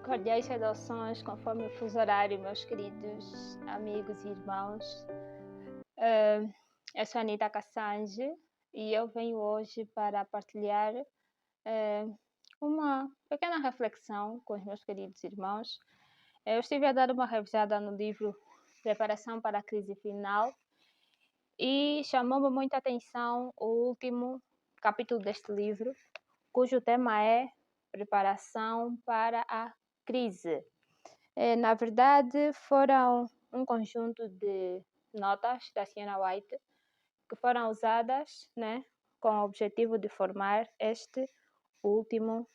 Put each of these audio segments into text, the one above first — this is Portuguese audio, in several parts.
Cordiais saudações, conforme o fuso horário, meus queridos amigos e irmãos. Eu sou a Anita Cassange e eu venho hoje para partilhar uma pequena reflexão com os meus queridos irmãos. Eu estive a dar uma revisada no livro Preparação para a Crise Final e chamou-me muita atenção o último capítulo deste livro, cujo tema é Preparação para a Crise. Na verdade, foram um conjunto de notas da Siena White que foram usadas, com o objetivo de formar este último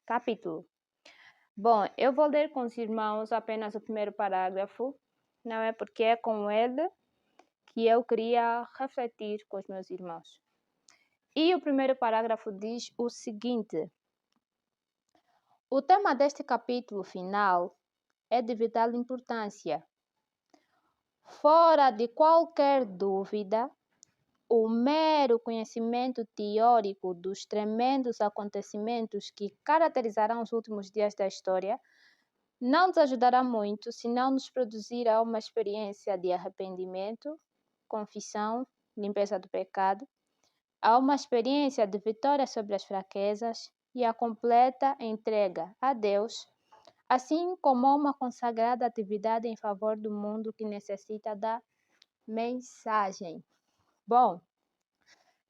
capítulo. Bom, eu vou ler com os irmãos apenas o primeiro parágrafo, não é porque é com ele que eu queria refletir com os meus irmãos. E o primeiro parágrafo diz o seguinte: o tema deste capítulo final é de vital importância. Fora de qualquer dúvida, o mero conhecimento teórico dos tremendos acontecimentos que caracterizarão os últimos dias da história não nos ajudará muito se não nos produzirá uma experiência de arrependimento, confissão, limpeza do pecado, a uma experiência de vitória sobre as fraquezas e a completa entrega a Deus, assim como uma consagrada atividade em favor do mundo que necessita da mensagem. Bom,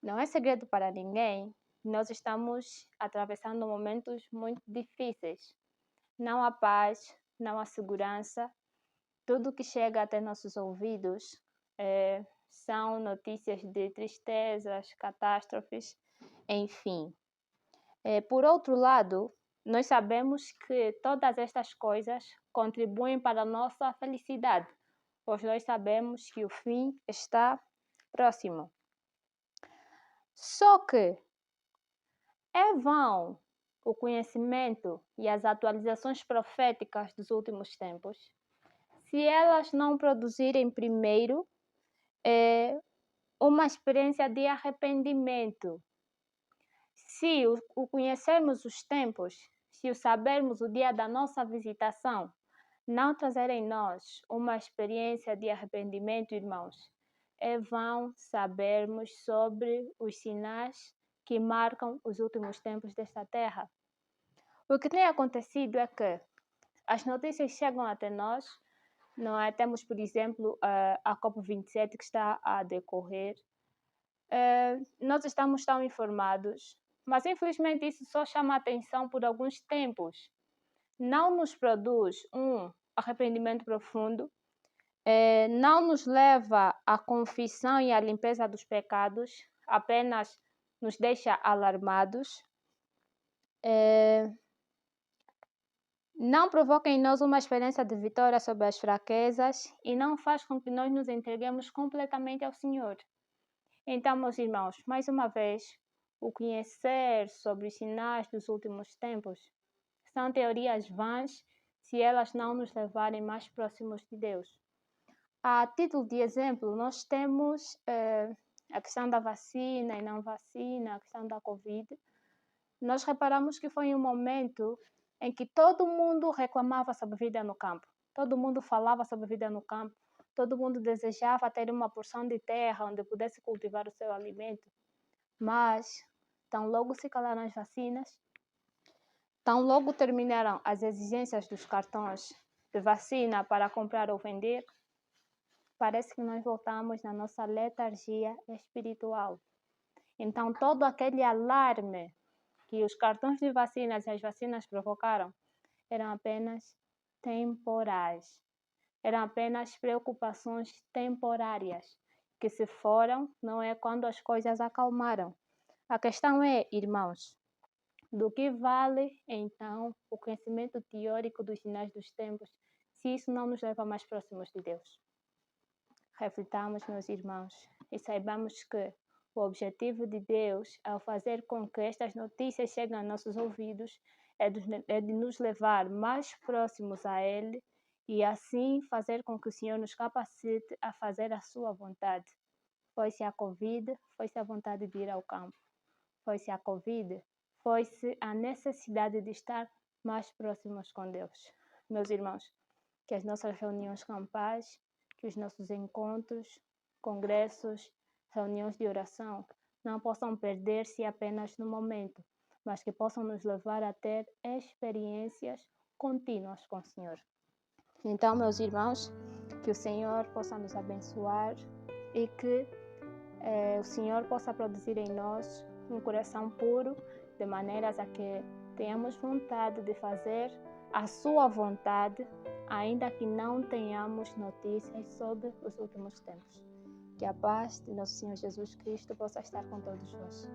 não é segredo para ninguém, nós estamos atravessando momentos muito difíceis. Não há paz, não há segurança. Tudo que chega até nossos ouvidos são notícias de tristezas, catástrofes, enfim. Por outro lado, nós sabemos que todas estas coisas contribuem para a nossa felicidade, pois nós sabemos que o fim está próximo. Só que é vão o conhecimento e as atualizações proféticas dos últimos tempos, se elas não produzirem primeiro uma experiência de arrependimento. Se o conhecermos os tempos, se o sabermos o dia da nossa visitação, não trazer em nós uma experiência de arrependimento, irmãos, é vão sabermos sobre os sinais que marcam os últimos tempos desta terra. O que tem acontecido é que as notícias chegam até nós, não é? Temos, por exemplo, a COP27 que está a decorrer. Nós estamos tão informados, mas infelizmente isso só chama a atenção por alguns tempos. Não nos produz um arrependimento profundo, não nos leva à confissão e à limpeza dos pecados, apenas nos deixa alarmados, não provoca em nós uma experiência de vitória sobre as fraquezas e não faz com que nós nos entreguemos completamente ao Senhor. Então, meus irmãos, mais uma vez, o conhecer sobre os sinais dos últimos tempos são teorias vãs se elas não nos levarem mais próximos de Deus. A título de exemplo, nós temos a questão da vacina e não vacina, a questão da Covid. Nós reparamos que foi um momento em que todo mundo reclamava sobre vida no campo, todo mundo falava sobre vida no campo, todo mundo desejava ter uma porção de terra onde pudesse cultivar o seu alimento. Mas, tão logo se calaram as vacinas, tão logo terminaram as exigências dos cartões de vacina para comprar ou vender, parece que nós voltamos na nossa letargia espiritual. Então, todo aquele alarme que os cartões de vacinas e as vacinas provocaram eram apenas temporais. Eram apenas preocupações temporárias que se foram, não é quando as coisas acalmaram. A questão é, irmãos, do que vale então o conhecimento teórico dos sinais dos tempos, se isso não nos leva mais próximos de Deus? Reflitamos, meus irmãos, e saibamos que o objetivo de Deus, ao fazer com que estas notícias cheguem aos nossos ouvidos, é de nos levar mais próximos a Ele e assim fazer com que o Senhor nos capacite a fazer a sua vontade. Foi-se a Covid, foi-se a vontade de ir ao campo. Foi-se a Covid, foi-se a necessidade de estar mais próximos com Deus. Meus irmãos, que as nossas reuniões campais, que os nossos encontros, congressos, reuniões de oração não possam perder-se apenas no momento, mas que possam nos levar a ter experiências contínuas com o Senhor. Então, meus irmãos, que o Senhor possa nos abençoar e que o Senhor possa produzir em nós um coração puro, de maneiras a que tenhamos vontade de fazer a sua vontade, ainda que não tenhamos notícias sobre os últimos tempos. Que a paz de nosso Senhor Jesus Cristo possa estar com todos vós.